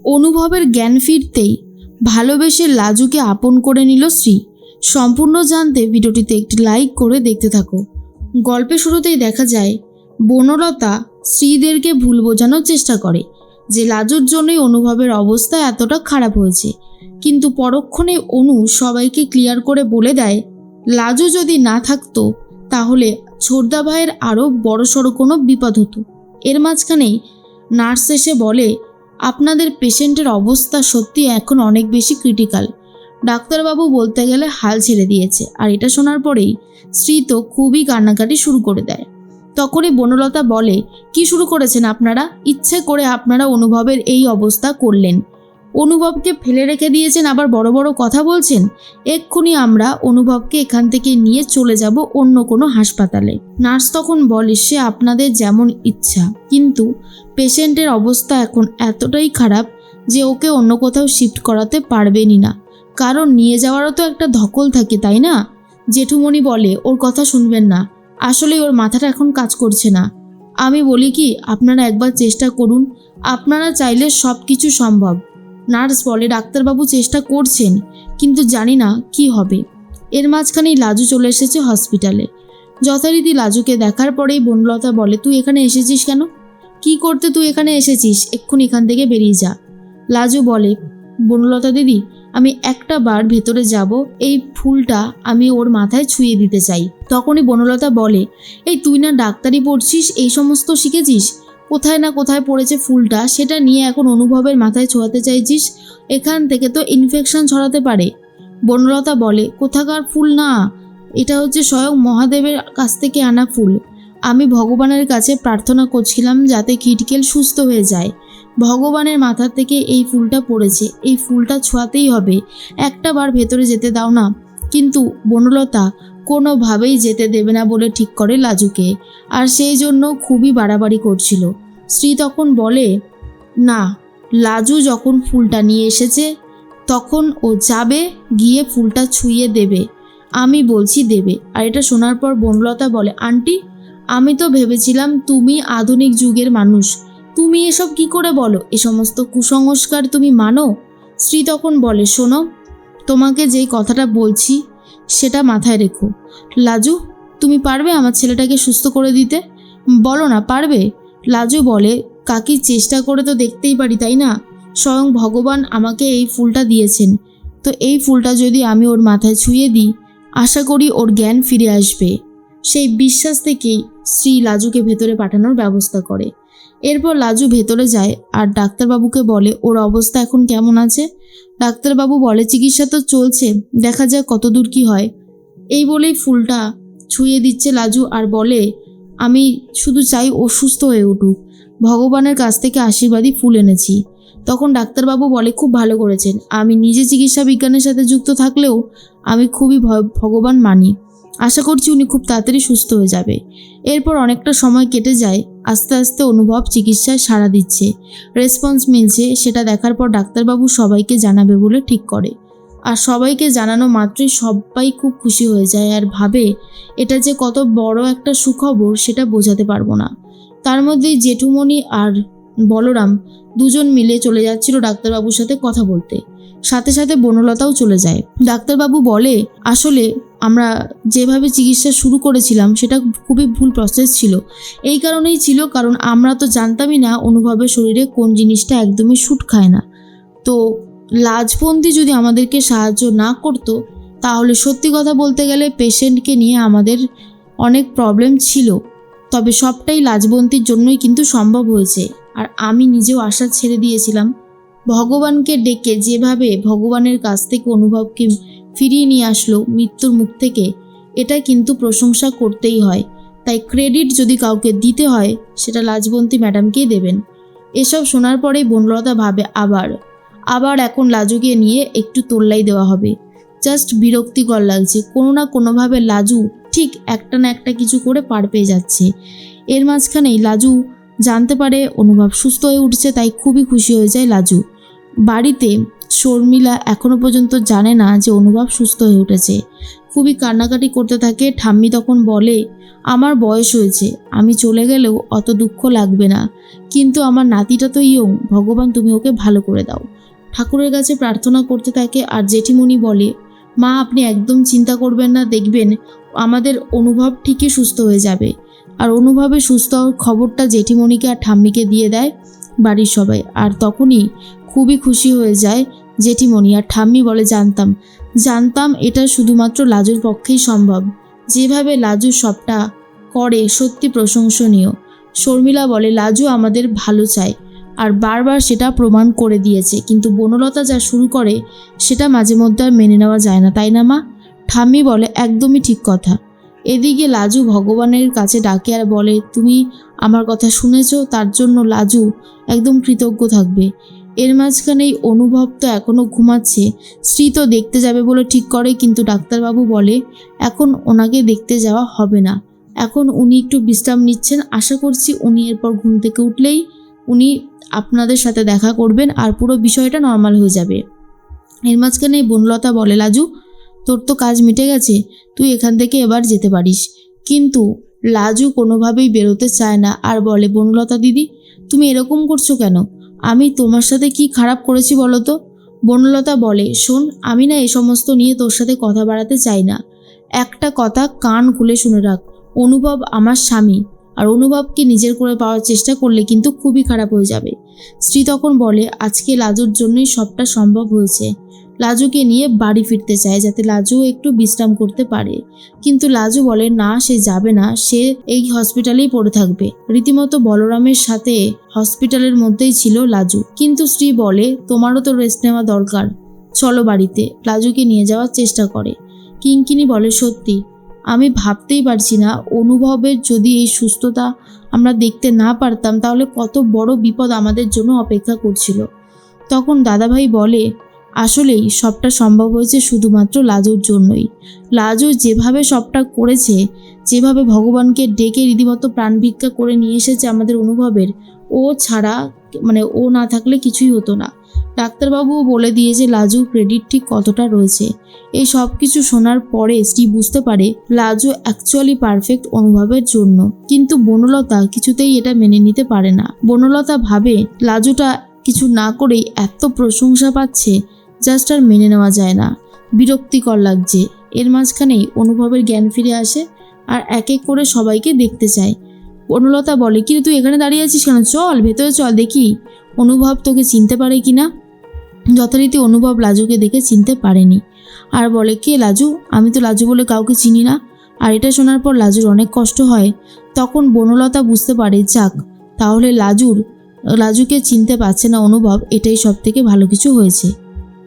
অনুভবের জ্ঞান ফিরতেই ভালোবেসে লাজুকে আপন করে নিল শ্রী। সম্পূর্ণ জানতে ভিডিওটিতে একটি লাইক করে দেখতে থাকো। গল্পের শুরুতেই দেখা যায় বনলতা শ্রীদেরকে ভুল বোঝানোর চেষ্টা করে যে লাজুর জন্যই অনুভবের অবস্থা এতটা খারাপ হয়েছে, কিন্তু পরক্ষণে অনু সবাইকে ক্লিয়ার করে বলে দেয় লাজু যদি না থাকতো তাহলে ছোটদা ভাইয়ের আরও বড়সড় কোনো বিপদ হতো। এর মাঝখানেই নার্স এসে বলে আপনাদের পেশেন্টের অবস্থা সত্যি এখন অনেক বেশি ক্রিটিক্যাল। ডাক্তারবাবু বলতে গেলে হাল ছেড়ে দিয়েছে। আর এটা শোনার পরেই শ্রী তো খুবই কান্নাকাটি শুরু করে দেয়। তখনই বনলতা বলে কি শুরু করেছেন আপনারা? ইচ্ছে করে আপনারা অনুভবের এই অবস্থা করলেন, অনুভবকে ফেলে রেখে দিয়েছেন, আবার বড় বড় কথা বলছেন। এক্ষুনি আমরা অনুভবকে এখান থেকে নিয়ে চলে যাব অন্য কোনো হাসপাতালে। নার্স তখন বলে সে আপনাদের যেমন ইচ্ছা, কিন্তু পেশেন্টের অবস্থা এখন এতটাই খারাপ যে ওকে অন্য কোথাও শিফট করাতে পারবেনই না, কারণ নিয়ে যাওয়ারও তো একটা ধকল থাকে, তাই না? জেঠুমণি বলে ওর কথা শুনবেন না, আসলে ওর মাথাটা এখন কাজ করছে না। আমি বলি কি আপনারা একবার চেষ্টা করুন, আপনারা চাইলে সব কিছু সম্ভব। নার্স বলে ডাক্তারবাবু চেষ্টা করছেন, কিন্তু জানি না কি হবে। এর মাঝখানেই লাজু চলে এসেছে হসপিটালে। যথারীতি লাজুকে দেখার পরেই বনলতা বলে তুই এখানে এসেছিস কেন? কি করতে তুই এখানে এসেছিস? এক্ষুনি এখান থেকে বেরিয়ে যা। লাজু বলে বনলতা দিদি আমি একটা বার ভেতরে যাব, এই ফুলটা আমি ওর মাথায় ছুঁয়ে দিতে চাই। তখনই বনলতা বলে এই তুই না ডাক্তারি পড়ছিস, এই সমস্ত শিখেছিস, কোথায় না কোথায় পড়েছে ফুলটা, সেটা নিয়ে এখন অনুভবের মাথায় ছোঁয়াতে চাইছিস? এখান থেকে তো ইনফেকশন ছড়াতে পারে। বনলতা বলে কোথাকার ফুল না, এটা হচ্ছে স্বয়ং মহাদেবের কাছ থেকে আনা ফুল। আমি ভগবানের কাছে প্রার্থনা করছিলাম যাতে খিটকেল সুস্থ হয়ে যায়। ভগবানের মাথা থেকে এই ফুলটা পড়েছে, এই ফুলটা ছোঁয়াতেই হবে, একটা বার ভেতরে যেতে দাও না। কিন্তু বনলতা কোনোভাবেই যেতে দেবে না বলে ঠিক করে লাজুকে, আর সেই জন্য খুবই বাড়াবাড়ি করছিল। শ্রী তখন বলে না, লাজু যখন ফুলটা নিয়ে এসেছে তখন ও যাবে, গিয়ে ফুলটা ছুঁয়ে দেবে, আমি বলছি দেবে। আর এটা শোনার পর বনলতা বলে আন্টি আমি তো ভেবেছিলাম তুমি আধুনিক যুগের মানুষ, তুমি এসব কি করে বলো? এ সমস্ত কুসংস্কার তুমি মানো? শ্রী তখন বলে শোনো, তোমাকে যেই কথাটা বলছি সেটা মাথায় রেখো। লাজু তুমি পারবে আমার ছেলেটাকে সুস্থ করে দিতে? বলো না পারবে? লাজু বলে কাকি চেষ্টা করে তো দেখতেই পারি, তাই না? স্বয়ং ভগবান আমাকে এই ফুলটা দিয়েছেন, তো এই ফুলটা যদি আমি ওর মাথায় ছুঁয়ে দিই আশা করি ওর জ্ঞান ফিরে আসবে। সেই বিশ্বাস থেকেই শ্রী লাজুকে ভেতরে পাঠানোর ব্যবস্থা করে। এরপর লাজু ভেতরে যায় আর ডাক্তারবাবুকে বলে ওর অবস্থা এখন কেমন আছে। ডাক্তারবাবু বলে চিকিৎসা তো চলছে, দেখা যাক কতদূর কি হয়। এই বলেই ফুলটা ছুঁয়ে দিচ্ছে লাজু আর বলে আমি শুধু চাই ও সুস্থ হয়ে উঠুক, ভগবানের কাছ থেকে আশীর্বাদী ফুল এনেছি। তখন ডাক্তারবাবু বলে খুব ভালো করেছেন, আমি নিজে চিকিৎসা বিজ্ঞানের সাথে যুক্ত থাকলেও আমি খুবই ভগবান মানি, আশা করছি উনি খুব তাড়াতাড়ি সুস্থ হয়ে যাবে। এরপর অনেকটা সময় কেটে যায়, আস্তে আস্তে অনুভব চিকিৎসায় সাড়া দিচ্ছে, রেসপন্স মিলছে। সেটা দেখার পর ডাক্তারবাবু সবাইকে জানাবে বলে ঠিক করে। আর সবাইকে জানানো মাত্রই সবাই খুব খুশি হয়ে যায় আর ভাবে এটা যে কত বড় একটা সুখবর সেটা বোঝাতে পারবো না। তার মধ্যেই জেঠুমণি আর বলরাম দুজন মিলে চলে যাচ্ছিল ডাক্তারবাবুর সাথে কথা বলতে, সাথে সাথে বনলতাও চলে যায়। ডাক্তারবাবু বলে আসলে আমরা যেভাবে চিকিৎসা শুরু করেছিলাম সেটা খুবই ভুল প্রসেস ছিল। এই কারণেই ছিল কারণ আমরা তো জানতামই না অনুভবের শরীরে কোন জিনিসটা একদমই শ্যুট খায় না। তো লাজবন্তী যদি আমাদেরকে সাহায্য না করতো তাহলে সত্যি কথা বলতে গেলে পেশেন্টকে নিয়ে আমাদের অনেক প্রবলেম ছিল, তবে সবটাই লাজবন্তীর জন্যই কিন্তু সম্ভব হয়েছে। আর আমি নিজেও আশা ছেড়ে দিয়েছিলাম, ভগবানকে ডেকে যেভাবে ভগবানের কাছ থেকে অনুভবকে ফিরিয়ে নিয়ে আসলো মৃত্যুর মুখ থেকে, এটা কিন্তু প্রশংসা করতেই হয়। তাই ক্রেডিট যদি কাউকে দিতে হয় সেটা লাজবন্তী ম্যাডামকেই দেবেন। এসব শোনার পরেই বনলতা ভাবে আবার এখন লাজুকে নিয়ে একটু তোল্লাই দেওয়া হবে। জাস্ট বিরক্তিকর লাগছে, কোনো না কোনোভাবে লাজু ঠিক একটা না একটা কিছু করে পার পেয়ে যাচ্ছে। এর মাঝখানেই লাজু জানতে পারে অনুভব সুস্থ হয়ে উঠছে, তাই খুবই খুশি হয়ে যায় লাজু। বাড়িতে শর্মিলা এখনো পর্যন্ত জানে না যে অনুভব সুস্থ হয়ে উঠেছে। খুবই কান্নাকাটি করতে থাকে। ঠাম্মি তখন বলে, আমার বয়স হয়েছে, আমি চলে গেলেও অত দুঃখ লাগবে না, কিন্তু আমার নাতিটা তো ইয়ং, ভগবান তুমি ওকে ভালো করে দাও। ঠাকুরের কাছে প্রার্থনা করতে থাকে। আর জেঠিমণি বলে, মা আপনি একদম চিন্তা করবেন না, দেখবেন আমাদের অনুভব ঠিকই সুস্থ হয়ে যাবে। আর অনুভবে সুস্থ হওয়ার খবরটা জেঠিমণিকে আর ঠাম্মিকে দিয়ে দেয় বাড়ির সবাই। আর তখনই খুবই খুশি হয়ে যায় জেঠিমণি। আর ঠাম্মি বলে, জানতাম এটা শুধুমাত্র লাজুর পক্ষেই সম্ভব। যেভাবে লাজু সবটা করে সত্যি প্রশংসনীয়। শর্মিলা বলে, লাজু আমাদের ভালো চায় আর বারবার সেটা প্রমাণ করে দিয়েছে, কিন্তু বনলতা যা শুরু করে সেটা মাঝে মধ্যে আর মেনে নেওয়া যায় না, তাই না মা? ঠাম্মি বলে, একদমই ঠিক কথা। এদিকে লাজু ভগবানের কাছে ডাকে আর বলে, তুমি আমার কথা শুনেছ, তার জন্য লাজু একদম কৃতজ্ঞ থাকবে। এর মাঝখানেই অনুভব তো এখনও ঘুমাচ্ছে। শ্রী তো দেখতে যাবে বলে ঠিক করে, কিন্তু ডাক্তারবাবু বলে এখন ওনাকে দেখতে যাওয়া হবে না, এখন উনি একটু বিশ্রাম নিচ্ছেন। আশা করছি উনি এরপর ঘুম থেকে উঠলেই উনি আপনাদের সাথে দেখা করবেন আর পুরো বিষয়টা নর্মাল হয়ে যাবে। এর মাঝখানে বনলতা বলে, লাজু তোর তো কাজ মিটে গেছে, তুই এখান থেকে এবার যেতে পারিস। কিন্তু লাজু কোনোভাবেই বেরোতে চায় না আর বলে, বনলতা দিদি তুমি এরকম করছো কেন? আমি তোমার সাথে কি খারাপ করেছি বলো তো? বনলতা বলে, শোন, আমি না এ সমস্ত নিয়ে তোর সাথে কথা বাড়াতে চাই না। একটা কথা কান খুলে শুনে রাখ, অনুভব আমার স্বামী, আর অনুভবকে নিজের করে পাওয়ার চেষ্টা করলে কিন্তু খুবই খারাপ হয়ে যাবে। শ্রী তখন বলে, আজকে লাজুর জন্যই সবটা সম্ভব হয়েছে। লাজুকে নিয়ে বাড়ি ফিরতে চায় যাতে লাজু একটু বিশ্রাম করতে পারে, কিন্তু লাজু বলে না, সে যাবে না, সে এই হসপিটালেই পড়ে থাকবে। রীতিমতো বলরামের সাথে হসপিটালের মধ্যেই ছিল লাজু, কিন্তু শ্রী বলে, তোমারও তো রেস্ট নেওয়া দরকার, চলো বাড়িতে। লাজুকে নিয়ে যাওয়ার চেষ্টা করে। কিঙ্কিনি বলে, সত্যি আমি ভাবতেই পারছি না, অনুভবের যদি এই সুস্থতা আমরা দেখতে না পারতাম তাহলে কত বড় বিপদ আমাদের জন্য অপেক্ষা করছিল। তখন দাদাভাই বলে, আসলেই সবটা সম্ভব হয়েছে শুধুমাত্র লাজুর জন্যই। লাজু যেভাবে সবটা করেছে, যেভাবে ভগবানকে ডেকে রীতিমতো প্রাণ ভিক্ষা করে নিয়ে এসেছে আমাদের অনুভবের, ও ছাড়া ও না থাকলে কিছুই হতো না। ডাক্তারবাবুও বলে দিয়েছে লাজুর ক্রেডিট ঠিক কতটা রয়েছে। এই সব কিছু শোনার পরে শ্রী বুঝতে পারে লাজু অ্যাকচুয়ালি পারফেক্ট অনুভবের জন্য, কিন্তু বনলতা কিছুতেই এটা মেনে নিতে পারে না। বনলতা ভাবে লাজুটা কিছু না করেই এত প্রশংসা পাচ্ছে, জাস্ট আর মেনে নেওয়া যায় না, বিরক্তিকর লাগছে। এর মাঝখানেই অনুভবের জ্ঞান ফিরে আসে আর এক এক করে সবাইকে দেখতে চায়। বনলতা বলে, কি তুই এখানে দাঁড়িয়ে আছিস কেন? চল ভেতরে চল, দেখি অনুভব তোকে চিনতে পারে কিনা। যথারীতি অনুভব লাজুকে দেখে চিনতে পারেনি আর বলে, কে লাজু? আমি তো লাজু বলে কাউকে চিনি না। আর এটা শোনার পর লাজুর অনেক কষ্ট হয়। তখন বনলতা বুঝতে পারে, যাক, তাহলে লাজুকে চিনতে পারছে না অনুভব, এটাই সব থেকে ভালো কিছু হয়েছে।